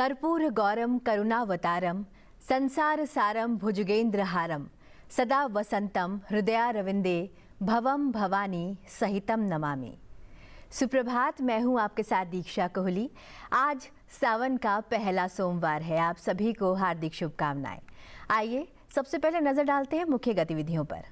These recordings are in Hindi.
कर्पूर गौरम करुणावतारम संसार सारम भुजगेंद्रहारम सदा वसंतम हृदयारविंदे भवम भवानी सहितम नमामि। सुप्रभात, मैं हूं आपके साथ दीक्षा कोहली। आज सावन का पहला सोमवार है। आप सभी को हार्दिक शुभकामनाएं। आइए सबसे पहले नजर डालते हैं मुख्य गतिविधियों पर।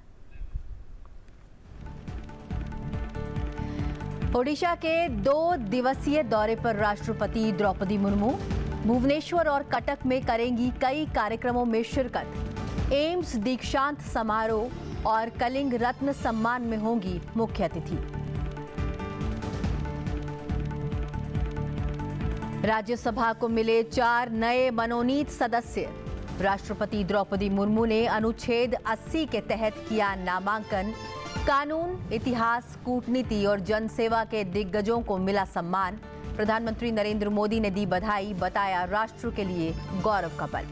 ओडिशा के 2 दिवसीय दौरे पर राष्ट्रपति द्रौपदी मुर्मू भुवनेश्वर और कटक में करेंगी कई कार्यक्रमों में शिरकत। एम्स दीक्षांत समारोह और कलिंग रत्न सम्मान में होंगी मुख्य अतिथि। राज्यसभा को मिले 4 नए मनोनीत सदस्य। राष्ट्रपति द्रौपदी मुर्मू ने अनुच्छेद 80 के तहत किया नामांकन। कानून, इतिहास, कूटनीति और जनसेवा के दिग्गजों को मिला सम्मान। प्रधानमंत्री नरेंद्र मोदी ने दी बधाई, बताया राष्ट्र के लिए गौरव का पल।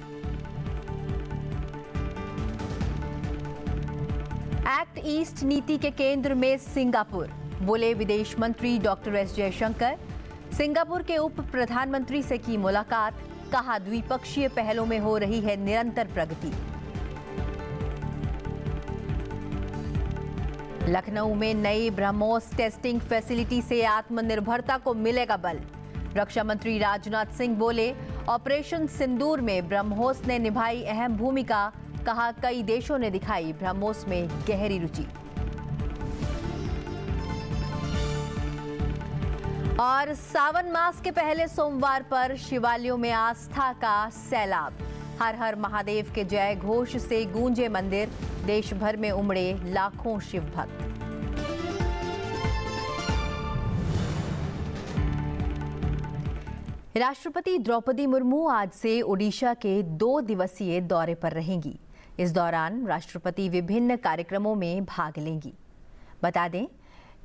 एक्ट ईस्ट नीति के केंद्र में सिंगापुर, बोले विदेश मंत्री डॉक्टर एस जयशंकर। सिंगापुर के उप प्रधानमंत्री से की मुलाकात, कहा द्विपक्षीय पहलों में हो रही है निरंतर प्रगति। लखनऊ में नई ब्रह्मोस टेस्टिंग फैसिलिटी से आत्मनिर्भरता को मिलेगा बल। रक्षा मंत्री राजनाथ सिंह बोले, ऑपरेशन सिंदूर में ब्रह्मोस ने निभाई अहम भूमिका। कहा कई देशों ने दिखाई ब्रह्मोस में गहरी रुचि। और सावन मास के पहले सोमवार पर शिवालयों में आस्था का सैलाब। हर हर महादेव के जय घोष से गूंजे मंदिर। देश भर में उमड़े लाखों शिव भक्त। राष्ट्रपति द्रौपदी मुर्मू आज से ओडिशा के 2 दिवसीय दौरे पर रहेंगी। इस दौरान राष्ट्रपति विभिन्न कार्यक्रमों में भाग लेंगी। बता दें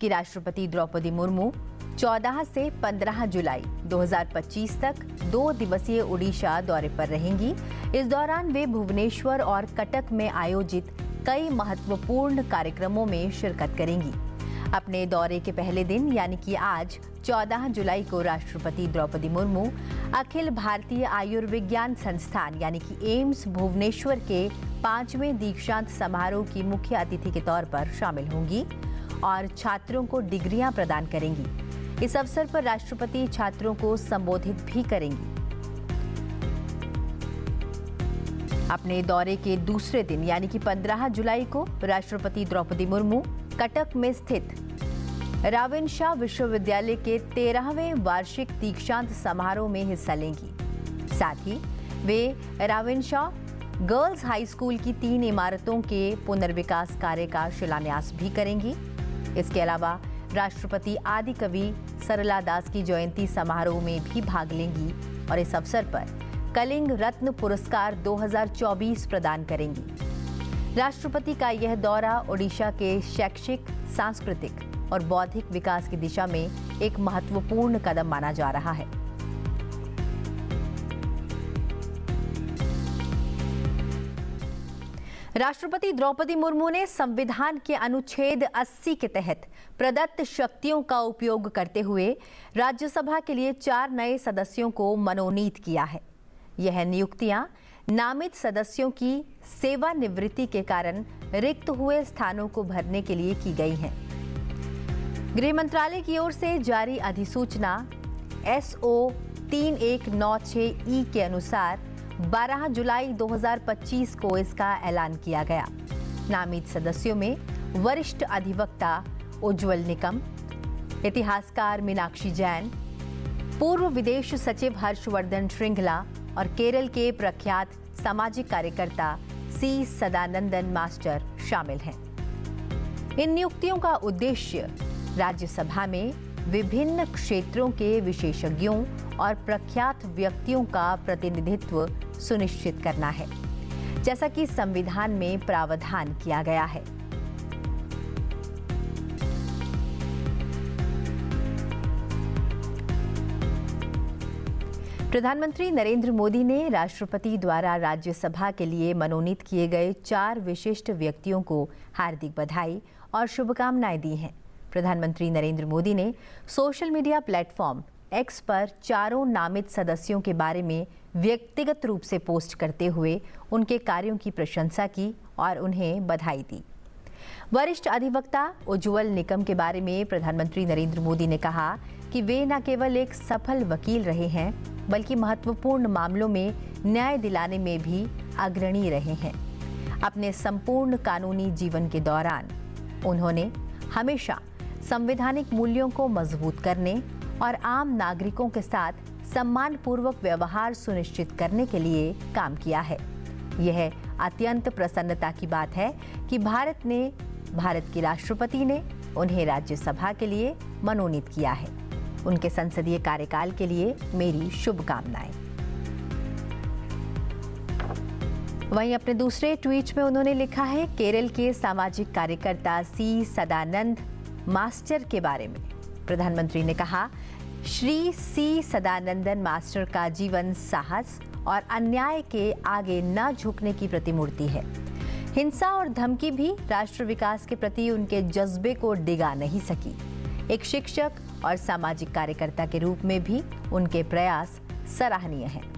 कि राष्ट्रपति द्रौपदी मुर्मू 14 से 15 जुलाई 2025 तक 2 दिवसीय ओडिशा दौरे पर रहेंगी। इस दौरान वे भुवनेश्वर और कटक में आयोजित कई महत्वपूर्ण कार्यक्रमों में शिरकत करेंगी। अपने दौरे के पहले दिन यानी कि आज 14 जुलाई को राष्ट्रपति द्रौपदी मुर्मू अखिल भारतीय आयुर्विज्ञान संस्थान यानी कि एम्स भुवनेश्वर के 5वें दीक्षांत समारोह की मुख्य अतिथि के तौर पर शामिल होंगी और छात्रों को डिग्रियां प्रदान करेंगी। इस अवसर पर राष्ट्रपति छात्रों को संबोधित भी करेंगी। अपने दौरे के दूसरे दिन यानी कि 15 जुलाई को राष्ट्रपति द्रौपदी मुर्मू कटक में स्थित राविनशाह विश्वविद्यालय के 13वें वार्षिक दीक्षांत समारोह में हिस्सा लेंगी। साथ ही वे राविनशाह गर्ल्स हाई स्कूल की 3 इमारतों के पुनर्विकास कार्य का शिलान्यास भी करेंगी। इसके अलावा राष्ट्रपति आदि कवि सरला दास की जयंती समारोह में भी भाग लेंगी और इस अवसर पर कलिंग रत्न पुरस्कार 2024 प्रदान करेंगी। राष्ट्रपति का यह दौरा ओडिशा के शैक्षिक, सांस्कृतिक और बौद्धिक विकास की दिशा में एक महत्वपूर्ण कदम माना जा रहा है। राष्ट्रपति द्रौपदी मुर्मू ने संविधान के अनुच्छेद 80 के तहत प्रदत्त शक्तियों का उपयोग करते हुए राज्यसभा के लिए 4 नए सदस्यों को मनोनीत किया है। यह नियुक्तियां नामित सदस्यों की सेवानिवृत्ति के कारण रिक्त हुए स्थानों को भरने के लिए की गई हैं। गृह मंत्रालय की ओर से जारी अधिसूचना SO 3196E के अनुसार 12 जुलाई 2025 को इसका ऐलान किया गया। नामित सदस्यों में वरिष्ठ अधिवक्ता उज्ज्वल निकम, इतिहासकार मीनाक्षी जैन, पूर्व विदेश सचिव हर्षवर्धन श्रृंगला और केरल के प्रख्यात सामाजिक कार्यकर्ता C सदानंदन मास्टर शामिल हैं। इन नियुक्तियों का उद्देश्य राज्यसभा में विभिन्न क्षेत्रों के विशेषज्ञों और प्रख्यात व्यक्तियों का प्रतिनिधित्व सुनिश्चित करना है, जैसा कि संविधान में प्रावधान किया गया है। प्रधानमंत्री नरेंद्र मोदी ने राष्ट्रपति द्वारा राज्यसभा के लिए मनोनीत किए गए 4 विशिष्ट व्यक्तियों को हार्दिक बधाई और शुभकामनाएं दी हैं। प्रधानमंत्री नरेंद्र मोदी ने सोशल मीडिया प्लेटफॉर्म एक्स पर चारों नामित सदस्यों के बारे में व्यक्तिगत रूप से पोस्ट करते हुए उनके कार्यों की प्रशंसा की और उन्हें बधाई दी। वरिष्ठ अधिवक्ता उज्ज्वल निकम के बारे में प्रधानमंत्री नरेंद्र मोदी ने कहा कि वे न केवल एक सफल वकील रहे हैं, बल्कि महत्वपूर्ण मामलों में न्याय दिलाने में भी अग्रणी रहे हैं। अपने संपूर्ण कानूनी जीवन के दौरान उन्होंने हमेशा संवैधानिक मूल्यों को मजबूत करने और आम नागरिकों के साथ सम्मानपूर्वक व्यवहार सुनिश्चित करने के लिए काम किया है। यह अत्यंत प्रसन्नता की बात है कि भारत की राष्ट्रपति ने उन्हें राज्यसभा के लिए मनोनीत किया है। उनके संसदीय कार्यकाल के लिए मेरी शुभकामनाएं। वहीं अपने दूसरे ट्वीट में उन्होंने लिखा है, केरल के सामाजिक कार्यकर्ता सी सदानंद मास्टर के बारे में प्रधानमंत्री ने कहा, श्री सी सदानंदन मास्टर का जीवन साहस और अन्याय के आगे न झुकने की प्रतिमूर्ति है। हिंसा और धमकी भी राष्ट्र विकास के प्रति उनके जज्बे को डिगा नहीं सकी। एक शिक्षक और सामाजिक कार्यकर्ता के रूप में भी उनके प्रयास सराहनीय हैं।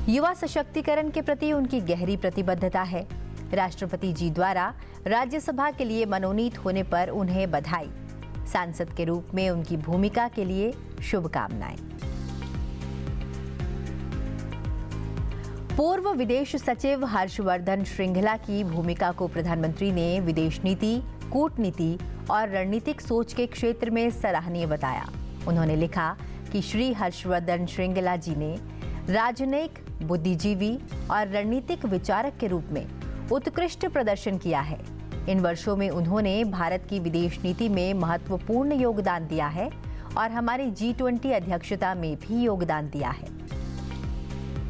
युवा सशक्तिकरण के प्रति उनकी गहरी प्रतिबद्धता है। राष्ट्रपति जी द्वारा राज्यसभा के लिए मनोनीत होने पर उन्हें बधाई। सांसद के रूप में उनकी भूमिका के लिए शुभकामनाएं। पूर्व विदेश सचिव हर्षवर्धन श्रृंगला की भूमिका को प्रधानमंत्री ने विदेश नीति, कूटनीति और रणनीतिक सोच के क्षेत्र में सराहनीय बताया। उन्होंने लिखा कि श्री हर्षवर्धन श्रृंगला जी ने राजनयिक, बुद्धिजीवी और रणनीतिक विचारक के रूप में उत्कृष्ट प्रदर्शन किया है। इन वर्षों में उन्होंने भारत की विदेश नीति में महत्वपूर्ण योगदान दिया है और हमारी G20 अध्यक्षता में भी योगदान दिया है।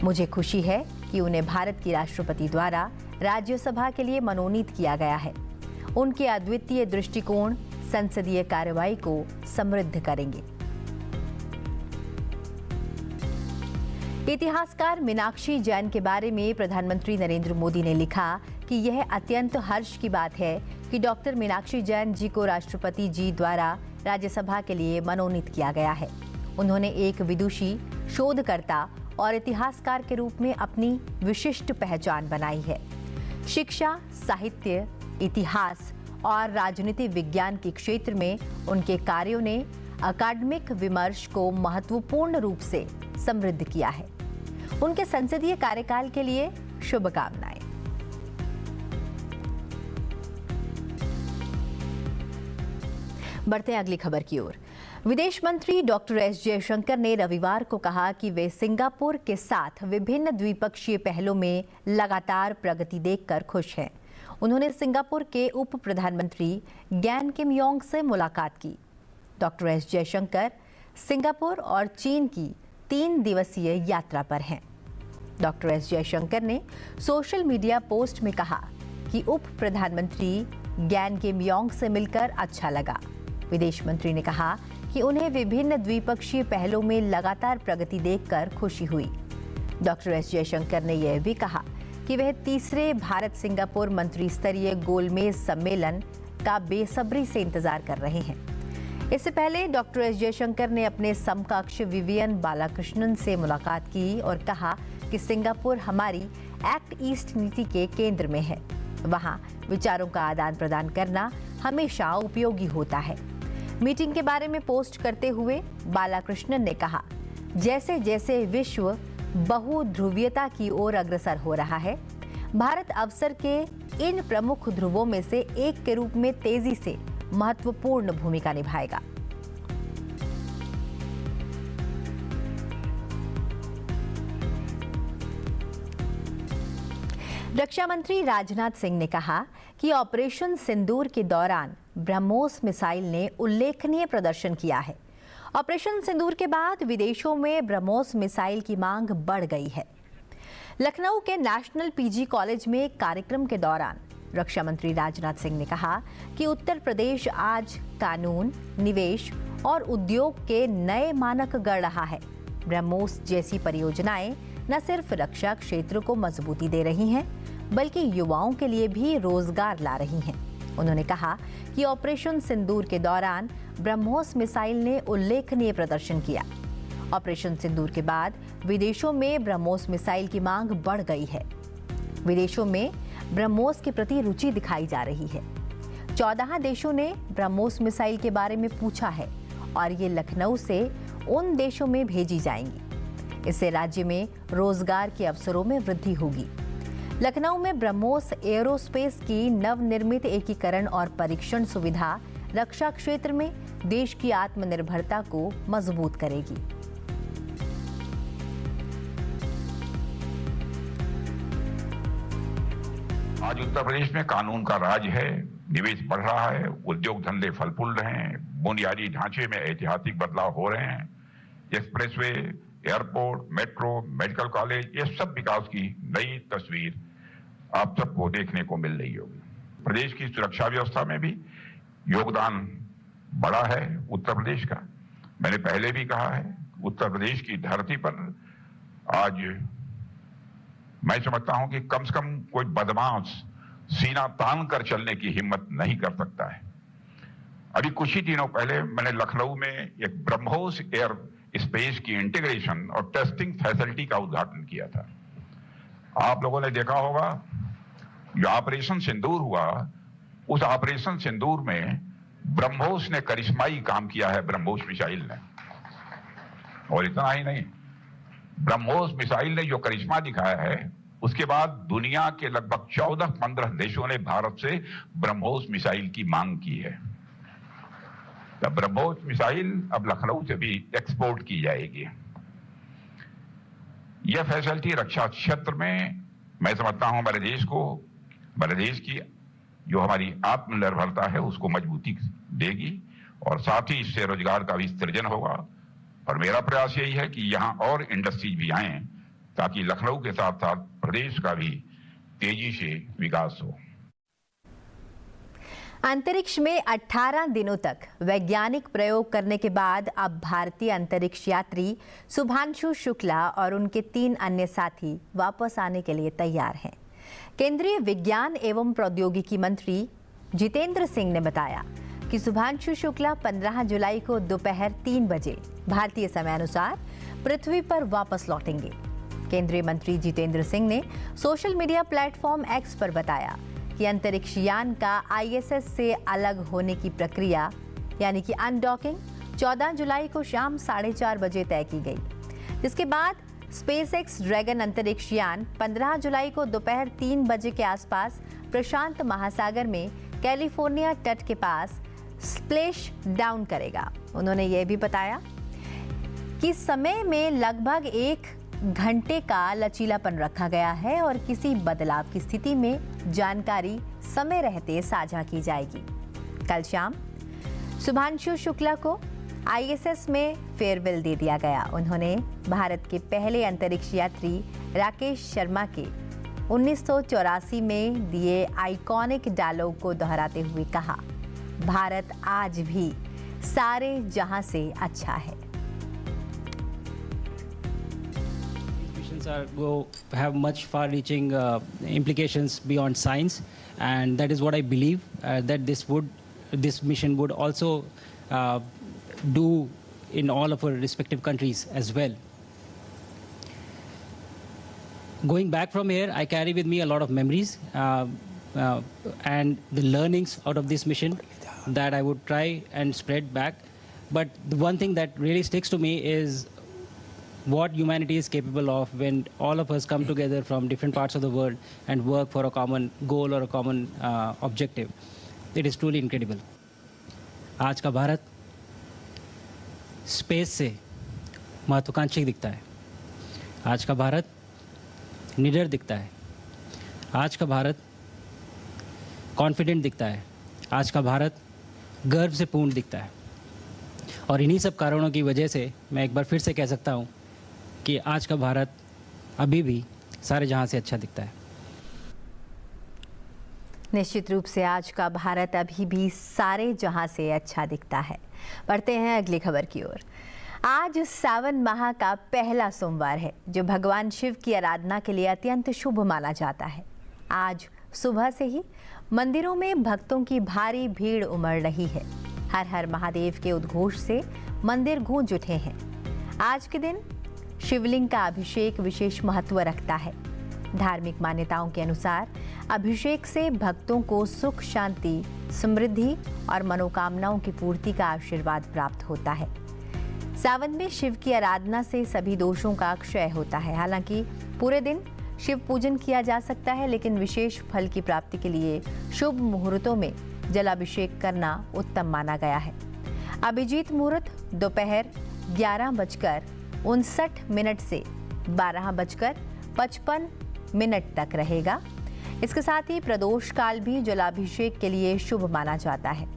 मुझे खुशी है कि उन्हें भारत की राष्ट्रपति द्वारा राज्यसभा के लिए मनोनीत किया गया है। उनके अद्वितीय दृष्टिकोण संसदीय कार्रवाई को समृद्ध करेंगे। इतिहासकार मीनाक्षी जैन के बारे में प्रधानमंत्री नरेंद्र मोदी ने लिखा कि यह अत्यंत हर्ष की बात है कि डॉक्टर मीनाक्षी जैन जी को राष्ट्रपति जी द्वारा राज्यसभा के लिए मनोनीत किया गया है। उन्होंने एक विदुषी, शोधकर्ता और इतिहासकार के रूप में अपनी विशिष्ट पहचान बनाई है। शिक्षा, साहित्य, इतिहास और राजनीति विज्ञान के क्षेत्र में उनके कार्यों ने अकादमिक विमर्श को महत्वपूर्ण रूप से समृद्ध किया है। उनके संसदीय कार्यकाल के लिए शुभकामनाएं। बढ़ते हैं अगली खबर की ओर। विदेश मंत्री डॉक्टर एस जयशंकर ने रविवार को कहा कि वे सिंगापुर के साथ विभिन्न द्विपक्षीय पहलों में लगातार प्रगति देखकर खुश हैं। उन्होंने सिंगापुर के उप प्रधानमंत्री गैन किम योंग से मुलाकात की। डॉक्टर एस जयशंकर सिंगापुर और चीन की 3 दिवसीय यात्रा पर हैं। डॉक्टर एस जयशंकर ने सोशल मीडिया पोस्ट में कहा कि उप प्रधानमंत्री गैन किम योंग से मिलकर अच्छा लगा। विदेश मंत्री ने कहा कि उन्हें विभिन्न द्विपक्षीय पहलों में लगातार प्रगति देखकर खुशी हुई। डॉक्टर एस जयशंकर ने यह भी कहा कि वह तीसरे भारत सिंगापुर मंत्री स्तरीय गोलमेज सम्मेलन का बेसब्री से इंतजार कर रहे हैं। इससे पहले डॉक्टर एस जयशंकर ने अपने समकक्ष विवियन बालाकृष्णन से मुलाकात की और कहा कि सिंगापुर हमारी एक्ट ईस्ट नीति के केंद्र में है। वहां विचारों का आदान प्रदान करना हमेशा उपयोगी होता है। मीटिंग के बारे में पोस्ट करते हुए बालाकृष्णन ने कहा, जैसे जैसे विश्व बहुध्रुवीयता की ओर अग्रसर हो रहा है, भारत अवसर के इन प्रमुख ध्रुवों में से एक के रूप में तेजी से महत्वपूर्ण भूमिका निभाएगा। रक्षा मंत्री राजनाथ सिंह ने कहा कि ऑपरेशन सिंदूर के दौरान ब्रह्मोस मिसाइल ने उल्लेखनीय प्रदर्शन किया है। ऑपरेशन सिंदूर के बाद विदेशों में ब्रह्मोस मिसाइल की मांग बढ़ गई है। लखनऊ के नेशनल पीजी कॉलेज में कार्यक्रम के दौरान रक्षा मंत्री राजनाथ सिंह ने कहा कि उत्तर प्रदेश आज कानून, निवेश और उद्योग के नए मानक गढ़ रहा है। ब्रह्मोस जैसी परियोजनाएं न सिर्फ रक्षा क्षेत्र को मजबूती दे रही हैं, बल्कि युवाओं के लिए भी रोजगार ला रही हैं। उन्होंने कहा कि ऑपरेशन सिंदूर के दौरान ब्रह्मोस मिसाइल ने उल्लेखनीय प्रदर्शन किया। ऑपरेशन सिंदूर के बाद विदेशों में ब्रह्मोस मिसाइल की मांग बढ़ गई है। विदेशों में ब्रह्मोस के प्रति रुचि दिखाई जा रही है। 14 देशों ने ब्रह्मोस मिसाइल के बारे में पूछा है और ये लखनऊ से उन देशों में भेजी जाएंगी। इससे राज्य में रोजगार के अवसरों में वृद्धि होगी। लखनऊ में ब्रह्मोस एयरोस्पेस की नवनिर्मित एकीकरण और परीक्षण सुविधा रक्षा क्षेत्र में देश की आत्मनिर्भरता को मजबूत करेगी। आज उत्तर प्रदेश में कानून का राज है, निवेश बढ़ रहा है, उद्योग धंधे फल फूल रहे हैं, बुनियादी ढांचे में ऐतिहासिक बदलाव हो रहे हैं। Expressway, airport, metro, medical college, ये सब विकास की नई तस्वीर आप सबको देखने को मिल रही होगी। प्रदेश की सुरक्षा व्यवस्था में भी योगदान बड़ा है उत्तर प्रदेश का। मैंने पहले भी कहा है, उत्तर प्रदेश की धरती पर आज मैं समझता हूं कि कम से कम कोई बदमाश सीना तान कर चलने की हिम्मत नहीं कर सकता है। अभी कुछ ही दिनों पहले मैंने लखनऊ में एक ब्रह्मोस एयर स्पेस की इंटीग्रेशन और टेस्टिंग फैसिलिटी का उद्घाटन किया था। आप लोगों ने देखा होगा जो ऑपरेशन सिंदूर हुआ, उस ऑपरेशन सिंदूर में ब्रह्मोस ने करिश्माई काम किया है, ब्रह्मोस मिसाइल ने। और इतना ही नहीं, ब्रह्मोस मिसाइल ने जो करिश्मा दिखाया है, उसके बाद दुनिया के लगभग 14-15 देशों ने भारत से ब्रह्मोस मिसाइल की मांग की है। तो ब्रह्मोस मिसाइल अब लखनऊ से भी एक्सपोर्ट की जाएगी। यह फैसिलिटी रक्षा क्षेत्र में मैं समझता हूं हमारे देश की जो हमारी आत्मनिर्भरता है उसको मजबूती देगी और साथ ही इससे रोजगार का भी सृजन होगा। और मेरा प्रयास यही है कि यहां और इंडस्ट्रीज भी आए ताकि लखनऊ के साथ साथ प्रदेश का भी तेजी से विकास हो। अंतरिक्ष में 18 दिनों तक वैज्ञानिक प्रयोग करने के बाद अब भारतीय अंतरिक्ष यात्री शुभांशु शुक्ला और उनके 3 अन्य साथी वापस आने के लिए तैयार हैं। केंद्रीय विज्ञान एवं प्रौद्योगिकी मंत्री जितेंद्र सिंह ने बताया कि शुभांशु शुक्ला 15 जुलाई को दोपहर 3 बजे भारतीय समयानुसार पृथ्वी पर वापस लौटेंगे। केंद्रीय मंत्री जितेंद्र सिंह ने सोशल मीडिया प्लेटफॉर्म एक्स पर बताया कि अंतरिक्ष यान का ISS से अलग होने की प्रक्रिया यानी कि अनडॉकिंग 14 जुलाई को शाम 4:30 बजे तय की गई, जिसके बाद स्पेसएक्स ड्रैगन अंतरिक्ष यान 15 जुलाई को दोपहर 3 बजे के आसपास प्रशांत महासागर में कैलिफोर्निया तट के पास स्प्लैश डाउन करेगा। उन्होंने यह भी बताया कि समय में लगभग 1 घंटे का लचीलापन रखा गया है और किसी बदलाव की स्थिति में जानकारी समय रहते साझा की जाएगी। कल शाम शुभांशु शुक्ला को ISS में फेयरवेल दे दिया गया। उन्होंने भारत के पहले अंतरिक्ष यात्री राकेश शर्मा के 1984 में दिए आइकॉनिक डायलॉग को दोहराते हुए कहा, भारत आज भी सारे जहां से अच्छा है। Have much far-reaching implications beyond science, and that is what I believe that this mission would also do in all of our respective countries as well. Going back from here, I carry with me a lot of memories and the learnings out of this mission that I would try and spread back. But the one thing that really sticks to me is what humanity is capable of when all of us come together from different parts of the world and work for a common goal or a common objective. It is truly incredible. आज का भारत स्पेस से महत्वाकांक्षी दिखता है। आज का भारत निडर दिखता है। आज का भारत कॉन्फिडेंट दिखता है। आज का भारत गर्व से पूर्ण दिखता है। और इन्हीं सब कारणों की वजह से मैं एक बार फिर से कह सकता हूँ कि आज का भारत अभी भी सारे जहां से अच्छा दिखता है। निश्चित रूप से आज का भारत अभी भी सारे जहां से अच्छा दिखता है। बढ़ते हैं अगली खबर की ओर। आज सावन माह का पहला सोमवार है, जो भगवान शिव की आराधना के लिए अत्यंत शुभ माना जाता है। आज सुबह से ही मंदिरों में भक्तों की भारी भीड़ उमड़ रही है। हर हर महादेव के उद्घोष से मंदिर गूंज उठे हैं। आज के दिन शिवलिंग का अभिषेक विशेष महत्व रखता है। धार्मिक मान्यताओं के अनुसार अभिषेक से भक्तों को सुख, शांति, समृद्धि और मनोकामनाओं की पूर्ति का आशीर्वाद प्राप्त होता है। सावन में शिव की आराधना से सभी दोषों का क्षय होता है। हालांकि पूरे दिन शिव पूजन किया जा सकता है, लेकिन विशेष फल की प्राप्ति के लिए शुभ मुहूर्तों में जलाभिषेक करना उत्तम माना गया है। अभिजीत मुहूर्त दोपहर 11:59 से 12:55 तक रहेगा। इसके साथ ही प्रदोष काल भी जलाभिषेक के लिए शुभ माना जाता है।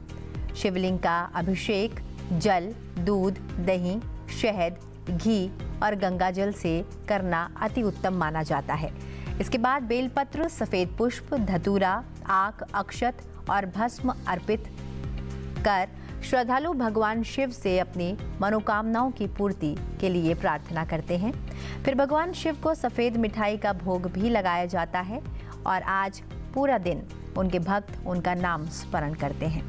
शिवलिंग का अभिषेक जल, दूध, दही, शहद, घी और गंगाजल से करना अति उत्तम माना जाता है। इसके बाद बेलपत्र, सफेद पुष्प, धतूरा, आक, अक्षत और भस्म अर्पित कर श्रद्धालु भगवान शिव से अपनी मनोकामनाओं की पूर्ति के लिए प्रार्थना करते हैं। फिर भगवान शिव को सफेद मिठाई का भोग भी लगाया जाता है और आज पूरा दिन उनके भक्त उनका नाम स्मरण करते हैं।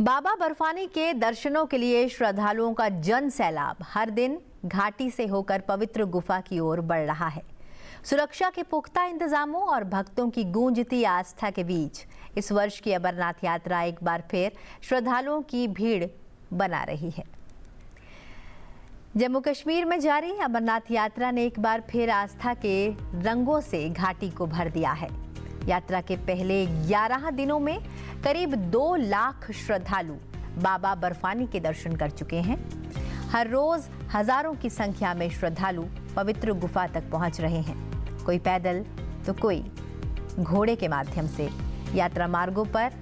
बाबा बर्फानी के दर्शनों के लिए श्रद्धालुओं का जन सैलाब हर दिन घाटी से होकर पवित्र गुफा की ओर बढ़ रहा है। सुरक्षा के पुख्ता इंतजामों और भक्तों की गूंजती आस्था के बीच इस वर्ष की अमरनाथ यात्रा एक बार फिर श्रद्धालुओं की भीड़ बना रही है। जम्मू कश्मीर में जारी अमरनाथ यात्रा ने एक बार फिर आस्था के रंगों से घाटी को भर दिया है। यात्रा के पहले 11 दिनों में करीब 2 लाख श्रद्धालु बाबा बर्फानी के दर्शन कर चुके हैं। हर रोज हजारों की संख्या में श्रद्धालु पवित्र गुफा तक पहुंच रहे हैं। कोई पैदल तो कोई घोड़े के माध्यम से। यात्रा मार्गों पर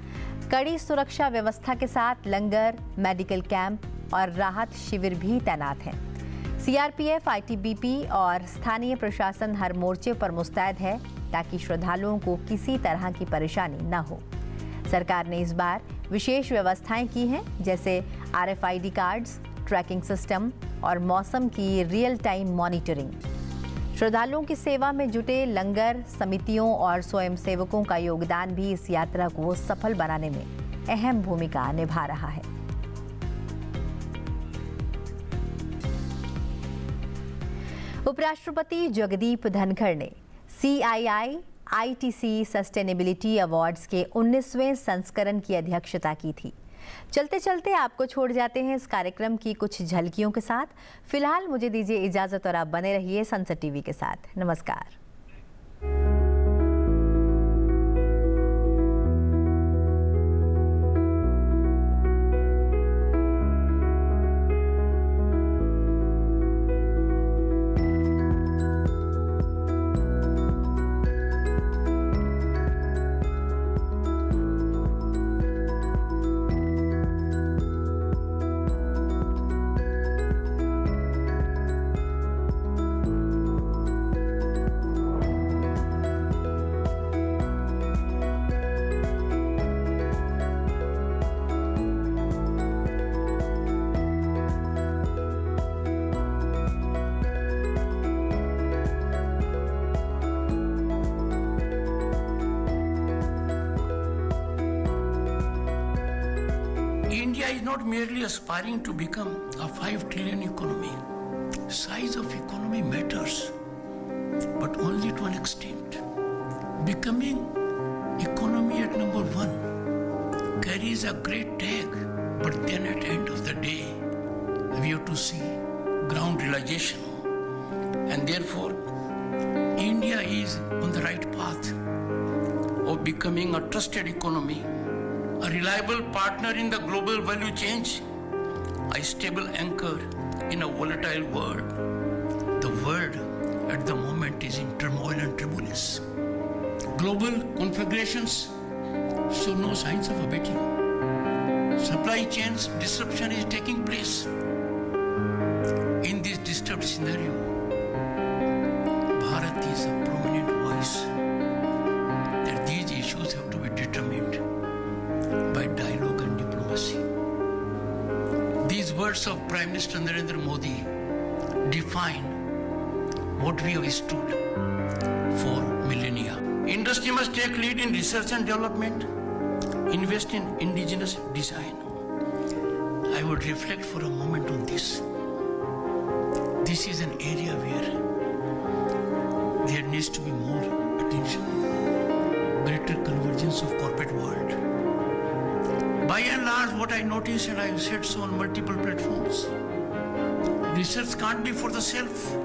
कड़ी सुरक्षा व्यवस्था के साथ लंगर, मेडिकल कैंप और राहत शिविर भी तैनात हैं। सीआरपीएफ, आईटीबीपी और स्थानीय प्रशासन हर मोर्चे पर मुस्तैद है ताकि श्रद्धालुओं को किसी तरह की परेशानी न हो। सरकार ने इस बार विशेष व्यवस्थाएं की हैं, जैसे RFID कार्ड्स, ट्रैकिंग सिस्टम और मौसम की रियल टाइम मॉनिटरिंग। श्रद्धालुओं की सेवा में जुटे लंगर समितियों और स्वयंसेवकों का योगदान भी इस यात्रा को सफल बनाने में अहम भूमिका निभा रहा है। उपराष्ट्रपति जगदीप धनखड़ ने CII ITC सस्टेनेबिलिटी अवार्ड्स के 19वें संस्करण की अध्यक्षता की थी। चलते चलते आपको छोड़ जाते हैं इस कार्यक्रम की कुछ झलकियों के साथ। फिलहाल मुझे दीजिए इजाजत और आप बने रहिए सनसेट टीवी के साथ। नमस्कार। India is not merely aspiring to become a 5 trillion economy. Size of economy matters, but only to an extent. Becoming economy at number 1 carries a great tag, but then at the end of the day, we have to see ground realization. And therefore, India is on the right path of becoming a trusted economy, a reliable partner in the global value chain, a stable anchor in a volatile world. The world at the moment is in turmoil and turbulence. Global configurations show no signs of abating. Supply chains disruption is taking place. In this disturbed scenario, Bharat is a prominent voice that these issues have to be determined by dialogue and diplomacy. These words of Prime Minister Narendra Modi define what we have stood for millennia. Industry must take lead in research and development, invest in indigenous design. I would reflect for a moment on this. This is an area where there needs to be more attention, greater convergence of corporate world. By and large, what I noticed, and I have said so on multiple platforms, research can't be for the self.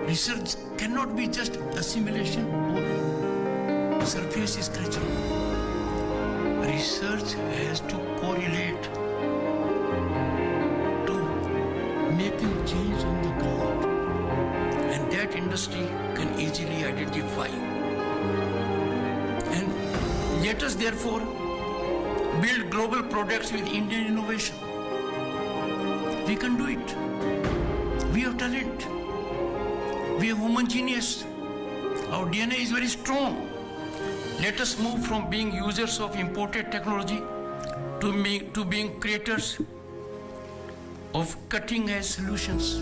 Research cannot be just assimilation or surface scratching. Research has to correlate to making change on the ground, and that industry can easily identify. And let us therefore build global products with Indian innovation. We can do it. We have talent. We are homogeneous. Our DNA is very strong. Let us move from being users of imported technology to being creators of cutting-edge solutions.